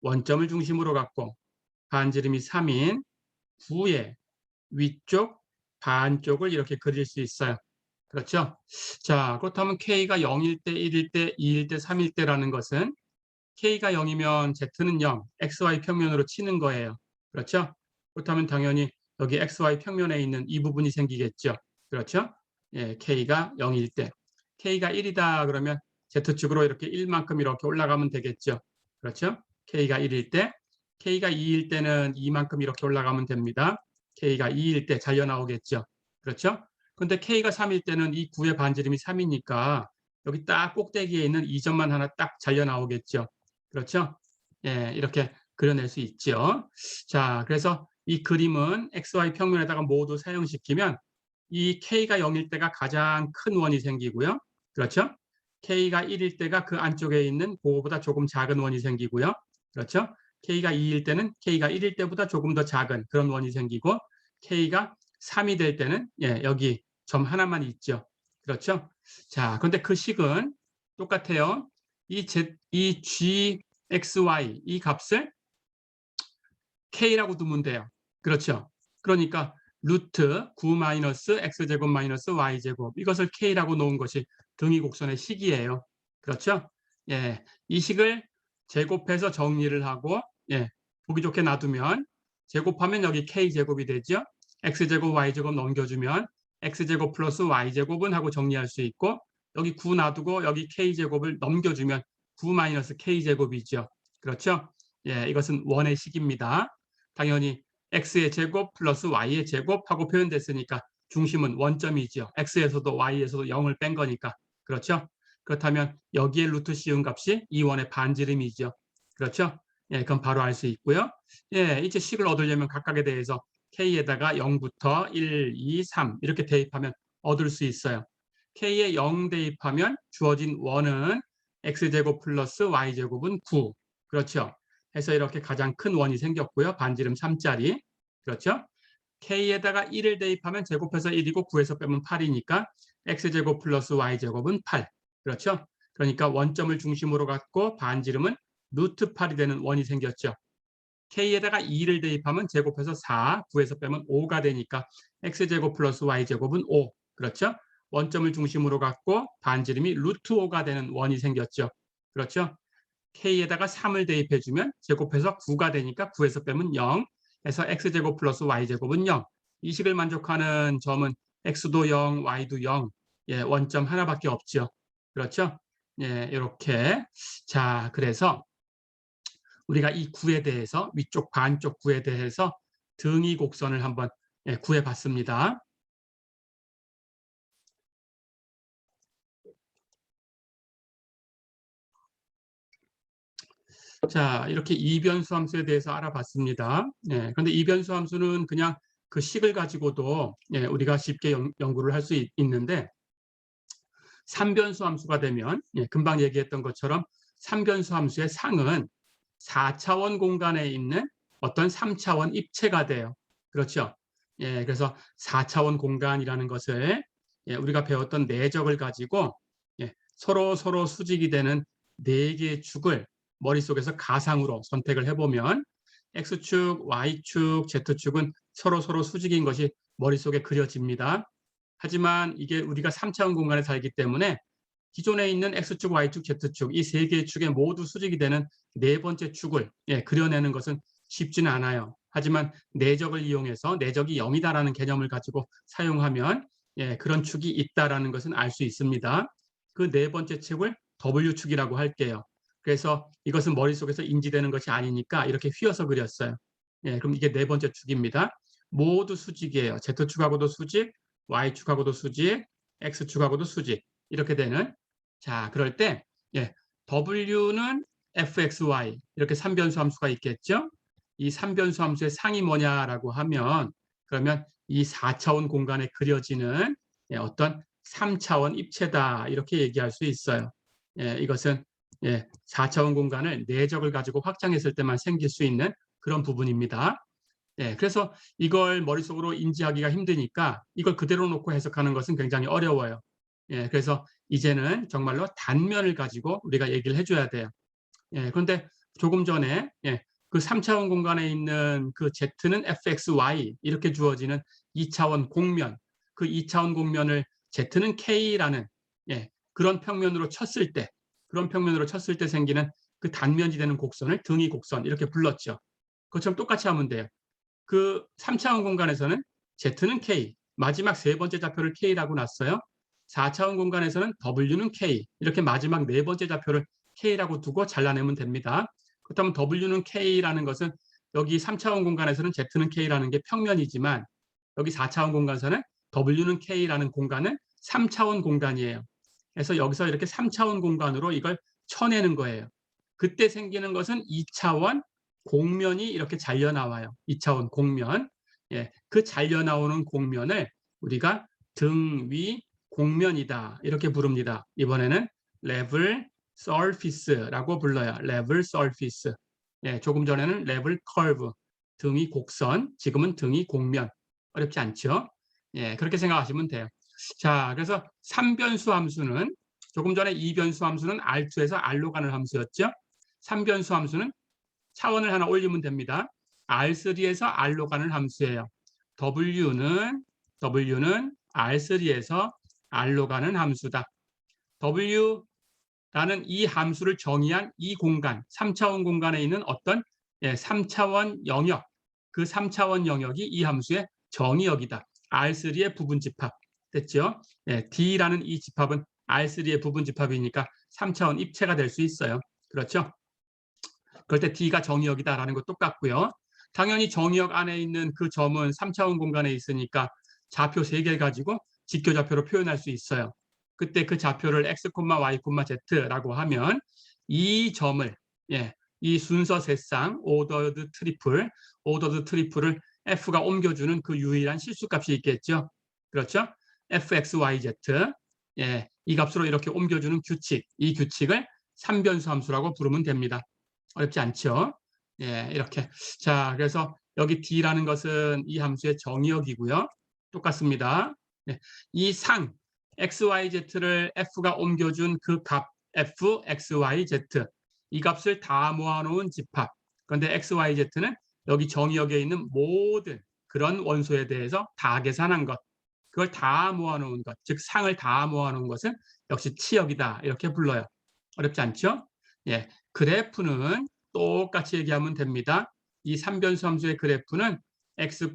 원점을 중심으로 갖고 반지름이 3인 9의 위쪽 반쪽을 이렇게 그릴 수 있어요. 그렇죠? 자, 그렇다면 K가 0일 때, 1일 때, 2일 때, 3일 때라는 것은 K가 0이면 Z는 0, XY 평면으로 치는 거예요. 그렇죠? 그렇다면 당연히 여기 XY 평면에 있는 이 부분이 생기겠죠. 그렇죠? 예, K가 0일 때. K가 1이다 그러면 Z축으로 이렇게 1만큼 이렇게 올라가면 되겠죠. 그렇죠? K가 1일 때, K가 2일 때는 2만큼 이렇게 올라가면 됩니다. K가 2일 때 잘려 나오겠죠. 그렇죠? 근데 K가 3일 때는 이 9의 반지름이 3이니까 여기 딱 꼭대기에 있는 이 점만 하나 딱 잘려 나오겠죠. 그렇죠? 예, 이렇게 그려낼 수 있죠. 자, 그래서 이 그림은 XY 평면에다가 모두 사용시키면 이 K가 0일 때가 가장 큰 원이 생기고요. 그렇죠? K가 1일 때가 그 안쪽에 있는 그거보다 조금 작은 원이 생기고요. 그렇죠? K가 2일 때는 K가 1일 때보다 조금 더 작은 그런 원이 생기고 K가 3이 될 때는 예, 여기 점 하나만 있죠. 그렇죠? 자, 그런데 그 식은 똑같아요. 이 GXY 이 값을 K라고 두면 돼요. 그렇죠? 그러니까 루트 9 마이너스 X제곱 마이너스 Y제곱 이것을 K라고 놓은 것이 등위곡선의 식이에요. 그렇죠? 예, 이 식을 제곱해서 정리를 하고 예, 보기 좋게 놔두면 제곱하면 여기 K제곱이 되죠. X제곱 Y제곱 넘겨주면 X제곱 플러스 Y제곱은 하고 정리할 수 있고 여기 9 놔두고 여기 K제곱을 넘겨주면 9 마이너스 K제곱이죠. 그렇죠? 예, 이것은 원의 식입니다. 당연히 x의 제곱 플러스 y의 제곱하고 표현됐으니까 중심은 원점이죠. x에서도 y에서도 0을 뺀 거니까. 그렇죠? 그렇다면 여기에 루트 씌운 값이 이 원의 반지름이죠. 그렇죠? 예, 그럼 바로 알 수 있고요. 예, 이제 식을 얻으려면 각각에 대해서 k에다가 0부터 1, 2, 3 이렇게 대입하면 얻을 수 있어요. k에 0 대입하면 주어진 원은 x제곱 플러스 y제곱은 9. 그렇죠? 해서 이렇게 가장 큰 원이 생겼고요. 반지름 3짜리. 그렇죠? K에다가 1을 대입하면 제곱해서 1이고 9에서 빼면 8이니까 X제곱 플러스 Y제곱은 8. 그렇죠? 그러니까 원점을 중심으로 갖고 반지름은 루트 8이 되는 원이 생겼죠. K에다가 2를 대입하면 제곱해서 4, 9에서 빼면 5가 되니까 X제곱 플러스 Y제곱은 5. 그렇죠? 원점을 중심으로 갖고 반지름이 루트 5가 되는 원이 생겼죠. 그렇죠? K에다가 3을 대입해주면 제곱해서 9가 되니까 9에서 빼면 0 해서 X제곱 플러스 Y제곱은 0. 이 식을 만족하는 점은 X도 0, Y도 0. 예, 원점 하나밖에 없죠. 그렇죠? 예, 이렇게. 자, 그래서 우리가 이 9에 대해서 위쪽 반쪽 9에 대해서 등위 곡선을 한번 예, 구해봤습니다. 자, 이렇게 이변수 함수에 대해서 알아봤습니다. 예, 그런데 이변수 함수는 그냥 그 식을 가지고도 예, 우리가 쉽게 연구를 할 수 있는데 3변수 함수가 되면 예, 금방 얘기했던 것처럼 3변수 함수의 상은 4차원 공간에 있는 어떤 3차원 입체가 돼요. 그렇죠? 예, 그래서 4차원 공간이라는 것을 예, 우리가 배웠던 내적을 가지고 예, 서로 수직이 되는 4개의 축을 머릿속에서 가상으로 선택을 해보면 X축, Y축, Z축은 서로 수직인 것이 머릿속에 그려집니다. 하지만 이게 우리가 3차원 공간에 살기 때문에 기존에 있는 X축, Y축, Z축 이 3개의 축에 모두 수직이 되는 네 번째 축을 예, 그려내는 것은 쉽지는 않아요. 하지만 내적을 이용해서 내적이 0이다라는 개념을 가지고 사용하면 예, 그런 축이 있다라는 것은 알 수 있습니다. 그 네 번째 축을 W축이라고 할게요. 그래서 이것은 머릿속에서 인지되는 것이 아니니까 이렇게 휘어서 그렸어요. 예, 그럼 이게 네 번째 축입니다. 모두 수직이에요. Z축하고도 수직, Y축하고도 수직, X축하고도 수직. 이렇게 되는 자, 그럴 때 예, W는 fxy 이렇게 3변수 함수가 있겠죠. 이 3변수 함수의 상이 뭐냐라고 하면 그러면 이 4차원 공간에 그려지는 어떤 3차원 입체다 이렇게 얘기할 수 있어요. 이것은 4차원 공간을 내적을 가지고 확장했을 때만 생길 수 있는 그런 부분입니다. 그래서 이걸 머릿속으로 인지하기가 힘드니까 이걸 그대로 놓고 해석하는 것은 굉장히 어려워요. 그래서 이제는 정말로 단면을 가지고 우리가 얘기를 해줘야 돼요. 그런데 조금 전에 그 3차원 공간에 있는 그 Z는 fxy 이렇게 주어지는 2차원 공면, 그 2차원 공면을 Z는 K라는 그런 평면으로 쳤을 때, 생기는 그 단면이 되는 곡선을 등위 곡선 이렇게 불렀죠. 그것처럼 똑같이 하면 돼요. 그 3차원 공간에서는 Z는 K, 마지막 세 번째 좌표를 K라고 놨어요. 4차원 공간에서는 W는 K, 이렇게 마지막 네 번째 좌표를 K라고 두고 잘라내면 됩니다. 그렇다면 W는 K라는 것은 여기 3차원 공간에서는 Z는 K라는 게 평면이지만 여기 4차원 공간에서는 W는 K라는 공간은 3차원 공간이에요. 그래서 여기서 이렇게 3차원 공간으로 이걸 쳐내는 거예요. 그때 생기는 것은 2차원 공면이 이렇게 잘려 나와요. 2차원 공면. 그 잘려 나오는 공면을 우리가 등위 공면이다 이렇게 부릅니다. 이번에는 level surface라고 불러요. level surface. 조금 전에는 level curve, 등위 곡선, 지금은 등위 공면. 어렵지 않죠? 그렇게 생각하시면 돼요. 자, 그래서 3변수 함수는 조금 전에 2변수 함수는 R2에서 R로 가는 함수였죠. 3변수 함수는 차원을 하나 올리면 됩니다. R3에서 R로 가는 함수예요. W는 R3에서 R로 가는 함수다. W라는 이 함수를 정의한 이 공간, 3차원 공간에 있는 어떤 3차원 영역, 그 3차원 영역이 이 함수의 정의역이다. R3의 부분집합 됐죠? D라는 이 집합은 R3의 부분집합이니까 3차원 입체가 될 수 있어요. 그렇죠? 그럴 때 D가 정의역이다라는 것 똑같고요. 당연히 정의역 안에 있는 그 점은 3차원 공간에 있으니까 좌표 3개를 가지고 직교좌표로 표현할 수 있어요. 그때 그 좌표를 x, y, z라고 하면 이 점을 이 순서 세쌍 오더드 트리플을 f가 옮겨주는 그 유일한 실수값이 있겠죠. 그렇죠? fxyz 이 값으로 이렇게 옮겨주는 규칙, 이 규칙을 3변수 함수라고 부르면 됩니다. 어렵지 않죠? 이렇게. 자, 그래서 여기 D라는 것은 이 함수의 정의역이고요. 똑같습니다. 이 상, XYZ를 F가 옮겨준 그 값, F, XYZ. 이 값을 다 모아놓은 집합. 그런데 XYZ는 여기 정의역에 있는 모든 그런 원소에 대해서 다 계산한 것. 그걸 다 모아놓은 것, 즉 상을 다 모아놓은 것은 역시 치역이다. 이렇게 불러요. 어렵지 않죠? 그래프는 똑같이 얘기하면 됩니다. 이 3변수 함수의 그래프는 x,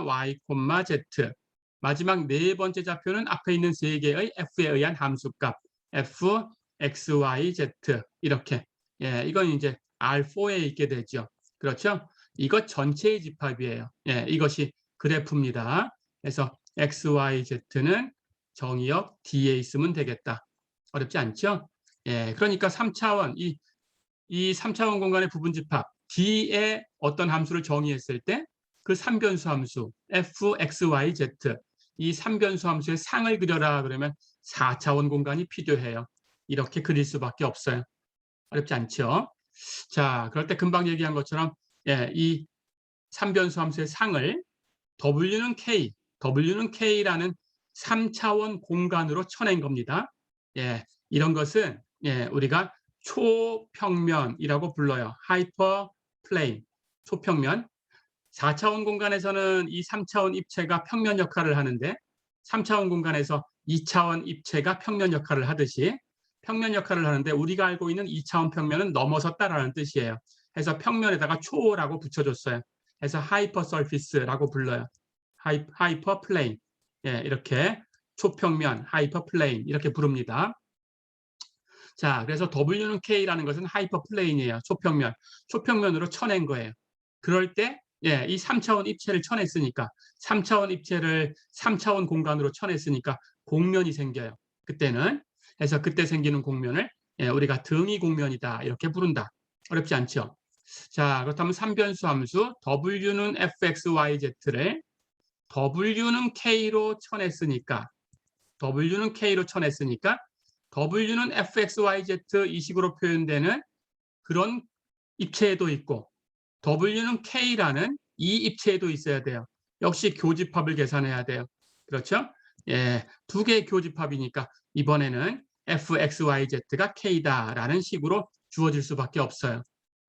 y, z. 마지막 네 번째 좌표는 앞에 있는 세 개의 f에 의한 함수값 f, x, y, z 이렇게. 이건 이제 R4에 있게 되죠. 그렇죠? 이것 전체의 집합이에요. 이것이 그래프입니다. 그래서 x, y, z는 정의역 D에 있으면 되겠다. 어렵지 않죠? 그러니까 3차원, 이 3차원 공간의 부분집합 D에 어떤 함수를 정의했을 때 그 3변수 함수 f, x, y, z 이 3변수 함수의 상을 그려라 그러면 4차원 공간이 필요해요. 이렇게 그릴 수밖에 없어요. 어렵지 않죠? 자, 그럴 때 금방 얘기한 것처럼 이 3변수 함수의 상을 W는 K라는 3차원 공간으로 쳐낸 겁니다. 이런 것은 우리가 초평면이라고 불러요. 하이퍼플레인, 초평면. 4차원 공간에서는 이 3차원 입체가 평면 역할을 하는데 3차원 공간에서 2차원 입체가 평면 역할을 하듯이 평면 역할을 하는데 우리가 알고 있는 2차원 평면은 넘어섰다라는 뜻이에요. 그래서 평면에다가 초라고 붙여줬어요. 그래서 하이퍼 서피스라고 불러요. 하이퍼 플레인. 이렇게 초평면, 하이퍼 플레인 이렇게 부릅니다. 자, 그래서 W는 K라는 것은 하이퍼 플레인이에요. 초평면. 초평면으로 쳐낸 거예요. 그럴 때 이 3차원 입체를 쳐냈으니까 3차원 입체를 3차원 공간으로 쳐냈으니까 공면이 생겨요. 그때는. 그래서 그때 생기는 공면을 우리가 등위 공면이다 이렇게 부른다. 어렵지 않죠? 자, 그렇다면 3변수 함수 W는 fxyz를 W는 K로 쳐냈으니까 W는 fxyz 이 식으로 표현되는 그런 입체에도 있고 W는 K라는 이 입체에도 있어야 돼요. 역시 교집합을 계산해야 돼요. 그렇죠? 예, 두 개의 교집합이니까 이번에는 fxyz가 K다라는 식으로 주어질 수밖에 없어요.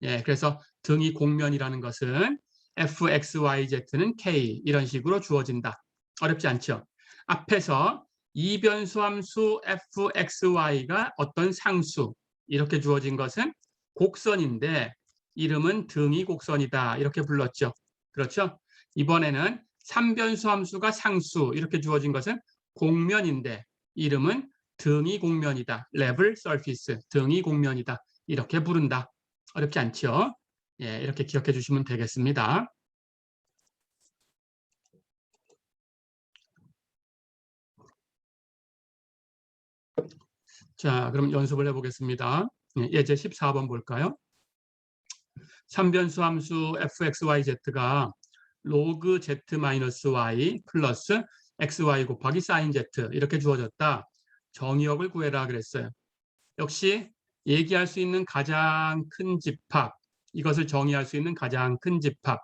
예, 그래서 등이 공면이라는 것은 fxyz는 K 이런 식으로 주어진다. 어렵지 않죠? 앞에서 이변수 함수 fxy가 어떤 상수 이렇게 주어진 것은 곡선인데 이름은 등이 곡선이다 이렇게 불렀죠. 그렇죠? 이번에는 3변수 함수가 상수 이렇게 주어진 것은 공면인데 이름은 등이 공면이다. 레벨 서피스 등이 공면이다. 이렇게 부른다. 어렵지 않죠? 예, 이렇게 기억해 주시면 되겠습니다. 자, 그럼 연습을 해보겠습니다. 예제 14번 볼까요? 3변수 함수 fxyz가 로그 z-y 플러스 xy 곱하기 사인 z 이렇게 주어졌다. 정의역을 구해라 그랬어요. 역시 얘기할 수 있는 가장 큰 집합, 이것을 정의할 수 있는 가장 큰 집합,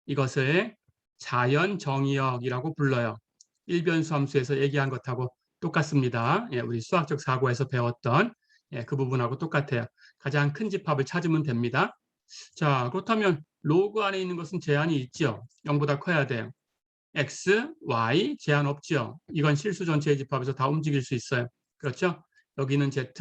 이것을 자연 정의역이라고 불러요. 일변수 함수에서 얘기한 것하고 똑같습니다. 예, 우리 수학적 사고에서 배웠던 그 부분하고 똑같아요. 가장 큰 집합을 찾으면 됩니다. 자, 그렇다면 로그 안에 있는 것은 제한이 있죠. 0보다 커야 돼요. x, y 제한 없죠. 이건 실수 전체의 집합에서 다 움직일 수 있어요. 그렇죠? 여기는 z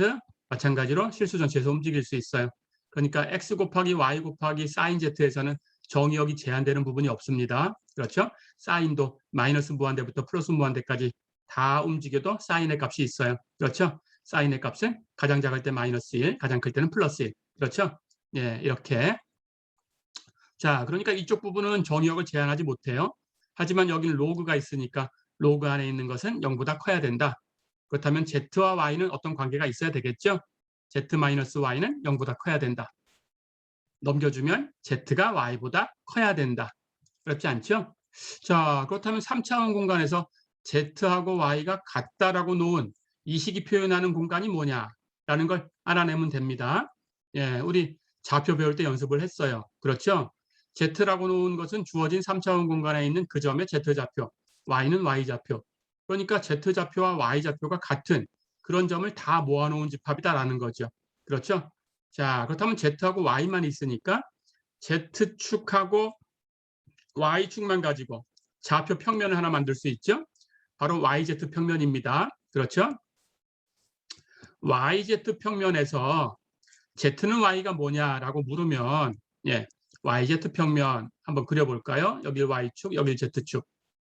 마찬가지로 실수 전체에서 움직일 수 있어요. 그러니까 x 곱하기 y 곱하기 사인 z에서는 정의역이 제한되는 부분이 없습니다. 그렇죠? 사인도 마이너스 무한대부터 플러스 무한대까지 다 움직여도 사인의 값이 있어요. 그렇죠? 사인의 값은 가장 작을 때 마이너스 1, 가장 클 때는 플러스 1. 그렇죠? 예, 이렇게. 자, 그러니까 이쪽 부분은 정의역을 제한하지 못해요. 하지만 여기는 로그가 있으니까 로그 안에 있는 것은 0보다 커야 된다. 그렇다면 z와 y는 어떤 관계가 있어야 되겠죠? z-y는 0보다 커야 된다. 넘겨주면 z가 y보다 커야 된다. 그렇지 않죠? 자, 그렇다면 3차원 공간에서 z하고 y가 같다라고 놓은 이 식이 표현하는 공간이 뭐냐라는 걸 알아내면 됩니다. 예, 우리 좌표 배울 때 연습을 했어요. 그렇죠? z라고 놓은 것은 주어진 3차원 공간에 있는 그 점의 z좌표, y는 y좌표. 그러니까 z좌표와 y좌표가 같은 그런 점을 다 모아놓은 집합이다라는 거죠. 그렇죠? 자, 그렇다면 z하고 y만 있으니까 z축하고 y축만 가지고 좌표 평면을 하나 만들 수 있죠. 바로 yz 평면입니다. 그렇죠? yz 평면에서 z는 y가 뭐냐라고 물으면 예, yz 평면 한번 그려볼까요? 여기 y축, 여기 z축.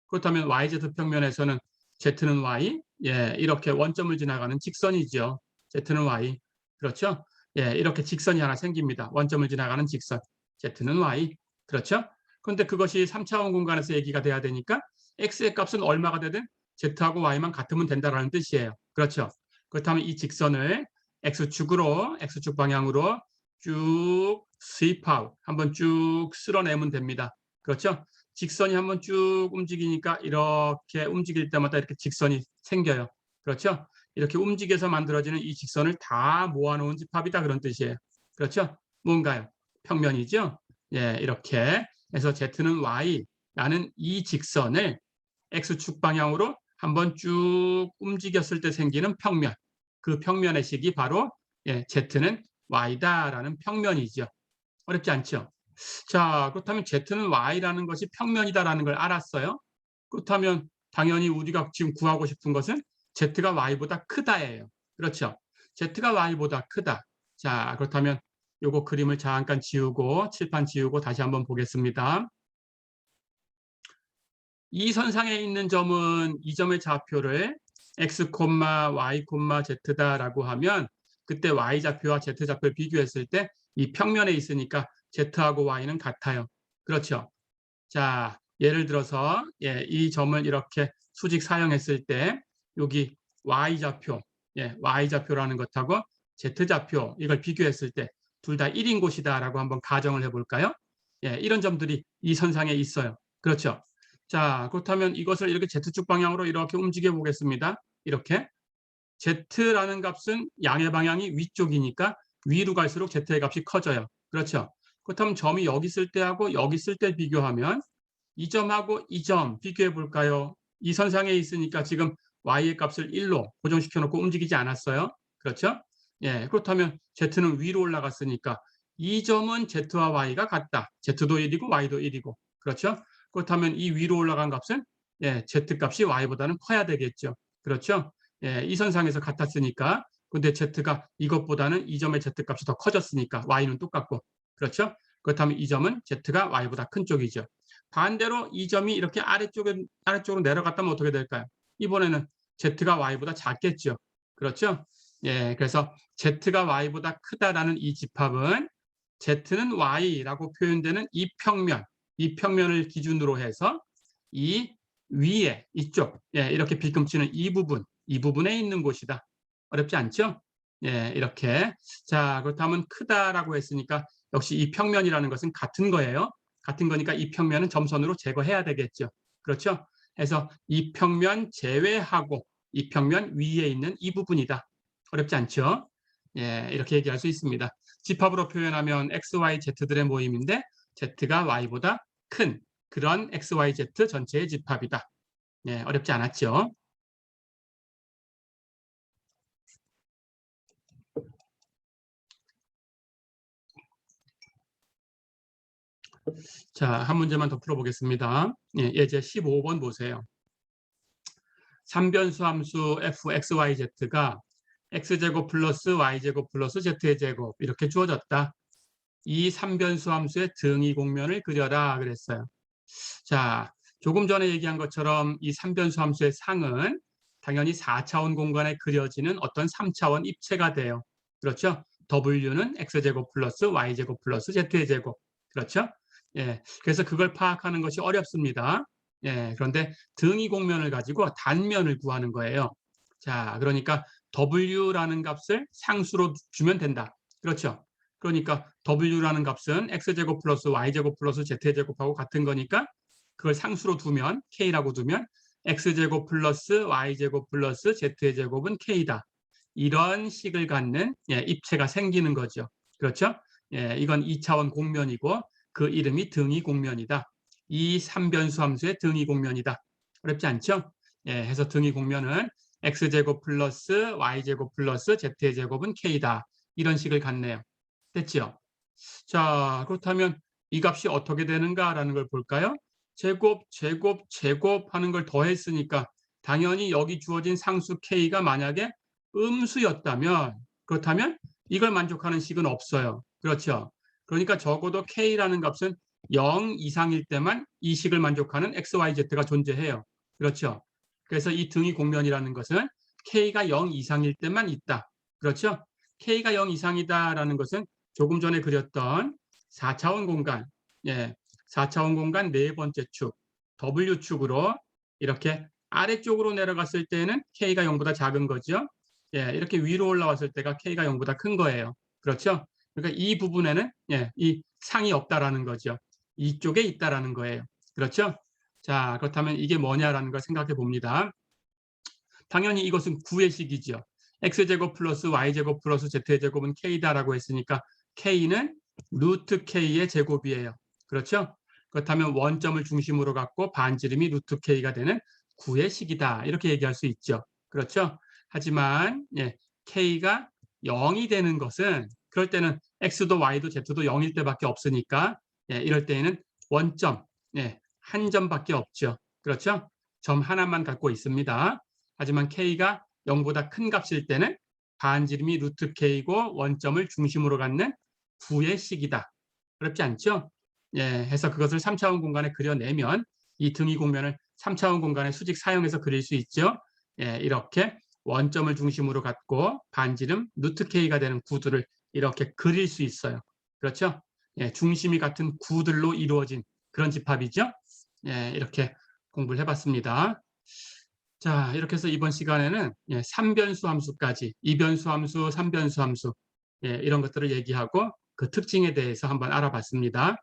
그렇다면 yz 평면에서는 z는 y, 예, 이렇게 원점을 지나가는 직선이죠. z는 y, 그렇죠? 예, 이렇게 직선이 하나 생깁니다. 원점을 지나가는 직선, z는 y, 그렇죠? 그런데 그것이 3차원 공간에서 얘기가 돼야 되니까 x의 값은 얼마가 되든 z하고 y만 같으면 된다는 뜻이에요. 그렇죠? 그렇다면 이 직선을 x축 방향으로 쭉 스윕아웃, 한번 쭉 쓸어내면 됩니다. 그렇죠? 직선이 한번 쭉 움직이니까 이렇게 움직일 때마다 이렇게 직선이 생겨요. 그렇죠? 이렇게 움직여서 만들어지는 이 직선을 다 모아놓은 집합이다 그런 뜻이에요. 그렇죠? 뭔가요? 평면이죠? 예, 이렇게 해서 z는 y라는 이 직선을 x축 방향으로 한번 쭉 움직였을 때 생기는 평면, 그 평면의 식이 바로 예, z는 y다라는 평면이죠. 어렵지 않죠? 자, 그렇다면 z는 y라는 것이 평면이다라는 걸 알았어요. 그렇다면 당연히 우리가 지금 구하고 싶은 것은 z가 y보다 크다예요. 그렇죠? z가 y보다 크다. 자, 그렇다면 요거 그림을 잠깐 지우고 칠판 지우고 다시 한번 보겠습니다. 이 선상에 있는 점은 이 점의 좌표를 x, y, z다라고 하면 그때 y좌표와 z좌표를 비교했을 때 이 평면에 있으니까 z하고 y는 같아요. 그렇죠? 자, 예를 들어서 예, 이 점을 이렇게 수직 사용했을 때 여기 y좌표, 예, y좌표라는 것하고 z좌표 이걸 비교했을 때 둘 다 1인 곳이다라고 한번 가정을 해볼까요? 예, 이런 점들이 이 선상에 있어요. 그렇죠? 자, 그렇다면 이것을 이렇게 Z축 방향으로 이렇게 움직여 보겠습니다. 이렇게. Z라는 값은 양의 방향이 위쪽이니까 위로 갈수록 Z의 값이 커져요. 그렇죠? 그렇다면 점이 여기 있을 때하고 여기 있을 때 비교하면 이 점하고 이 점 비교해 볼까요? 이 선상에 있으니까 지금 y의 값을 1로 고정시켜 놓고 움직이지 않았어요. 그렇죠? 예, 그렇다면 z는 위로 올라갔으니까 이 점은 z와 y가 같다. z도 1이고 y도 1이고. 그렇죠? 그렇다면 이 위로 올라간 값은 예, z 값이 y보다는 커야 되겠죠. 그렇죠? 예, 이 선상에서 같았으니까 근데 z가 이것보다는 이 점의 z 값이 더 커졌으니까 y는 똑같고. 그렇죠? 그렇다면 이 점은 z가 y보다 큰 쪽이죠. 반대로 이 점이 이렇게 아래쪽으로 내려갔다면 어떻게 될까요? 이번에는 z가 y보다 작겠죠. 그렇죠? 예, 그래서 z가 y보다 크다라는 이 집합은 z는 y라고 표현되는 이 평면을 기준으로 해서 이 위에 이쪽 예, 이렇게 빗금치는 이 부분에 있는 곳이다. 어렵지 않죠? 예, 이렇게. 자, 그렇다면 크다라고 했으니까 역시 이 평면이라는 것은 같은 거예요. 같은 거니까 이 평면은 점선으로 제거해야 되겠죠. 그렇죠? 그래서 이 평면 제외하고 이 평면 위에 있는 이 부분이다. 어렵지 않죠? 예, 이렇게 얘기할 수 있습니다. 집합으로 표현하면 x, y, z들의 모임인데 z가 y보다 큰 그런 x, y, z 전체의 집합이다. 예, 어렵지 않았죠? 자, 한 문제만 더 풀어보겠습니다. 예, 예제 15번 보세요. 3변수 함수 fxyz가 x제곱 플러스 y제곱 플러스 z의 제곱 이렇게 주어졌다. 이 3변수 함수의 등위 공면을 그려라 그랬어요. 자, 조금 전에 얘기한 것처럼 이 3변수 함수의 상은 당연히 4차원 공간에 그려지는 어떤 3차원 입체가 돼요. 그렇죠? W는 x제곱 플러스 y제곱 플러스 z의 제곱. 그렇죠? 예, 그래서 그걸 파악하는 것이 어렵습니다. 예, 그런데 등위 공면을 가지고 단면을 구하는 거예요. 자, 그러니까 W라는 값을 상수로 주면 된다. 그렇죠? 그러니까 W라는 값은 x제곱 플러스 y제곱 플러스 z제곱하고 같은 거니까 그걸 상수로 두면 K라고 두면 x제곱 플러스 y제곱 플러스 z의 제곱은 K다. 이런 식을 갖는 예, 입체가 생기는 거죠. 그렇죠? 예, 이건 2차원 공면이고 그 이름이 등위 공면이다. 이 3변수 함수의 등위 공면이다. 어렵지 않죠? 예, 해서 등위 공면은 x제곱 플러스 y제곱 플러스 z의 제곱은 K다. 이런 식을 갖네요. 됐죠? 자, 그렇다면 이 값이 어떻게 되는가라는 걸 볼까요? 제곱 하는 걸 더했으니까 당연히 여기 주어진 상수 K가 만약에 음수였다면 그렇다면 이걸 만족하는 식은 없어요. 그렇죠? 그러니까 적어도 K라는 값은 0 이상일 때만 이 식을 만족하는 XYZ가 존재해요. 그렇죠? 그래서 이 등위 공면이라는 것은 K가 0 이상일 때만 있다. 그렇죠? K가 0 이상이다라는 것은 조금 전에 그렸던 4차원 공간, 예, 4차원 공간 네 번째 축, W축으로 이렇게 아래쪽으로 내려갔을 때는 K가 0보다 작은 거죠. 예, 이렇게 위로 올라왔을 때가 K가 0보다 큰 거예요. 그렇죠? 그러니까 이 부분에는 예, 이 상이 없다라는 거죠. 이쪽에 있다라는 거예요. 그렇죠? 자, 그렇다면 이게 뭐냐라는 걸 생각해 봅니다. 당연히 이것은 구의식이죠. x제곱 플러스 y제곱 플러스 z제곱은 k다라고 했으니까 k는 루트 k의 제곱이에요. 그렇죠? 그렇다면 원점을 중심으로 갖고 반지름이 루트 k가 되는 구의식이다. 이렇게 얘기할 수 있죠. 그렇죠? 하지만 예, k가 0이 되는 것은 그럴 때는 x도 y도 z도 0일 때밖에 없으니까 예, 이럴 때에는 원점, 예, 한 점밖에 없죠. 그렇죠? 점 하나만 갖고 있습니다. 하지만 k가 0보다 큰 값일 때는 반지름이 루트 k고 원점을 중심으로 갖는 구의 식이다. 어렵지 않죠? 예, 해서 그것을 3차원 공간에 그려내면 이 등위 공면을 3차원 공간의 수직 사용해서 그릴 수 있죠. 예, 이렇게 원점을 중심으로 갖고 반지름 루트 k가 되는 구두를 이렇게 그릴 수 있어요. 그렇죠? 예, 중심이 같은 구들로 이루어진 그런 집합이죠. 예, 이렇게 공부를 해봤습니다. 자, 이렇게 해서 이번 시간에는 3변수 함수까지 2변수 함수, 3변수 함수 이런 것들을 얘기하고 그 특징에 대해서 한번 알아봤습니다.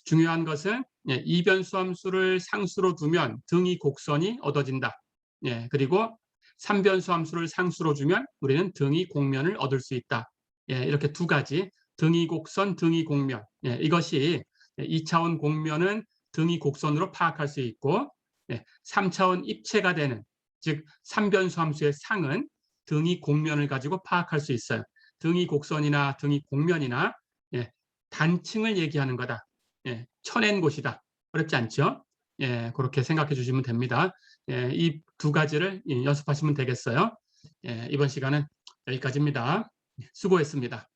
중요한 것은 이변수 함수를 상수로 두면 등위 곡선이 얻어진다. 그리고 3변수 함수를 상수로 주면 우리는 등위 곡면을 얻을 수 있다. 이렇게 두 가지 등위 곡선, 등위 곡면. 이것이 2차원 곡면은 등위 곡선으로 파악할 수 있고 3차원 입체가 되는 즉 3변수 함수의 상은 등위 곡면을 가지고 파악할 수 있어요. 등위 곡선이나 등위 곡면이나 단층을 얘기하는 거다. 쳐낸 곳이다. 어렵지 않죠? 그렇게 생각해 주시면 됩니다. 이 두 가지를 연습하시면 되겠어요. 이번 시간은 여기까지입니다. 수고했습니다.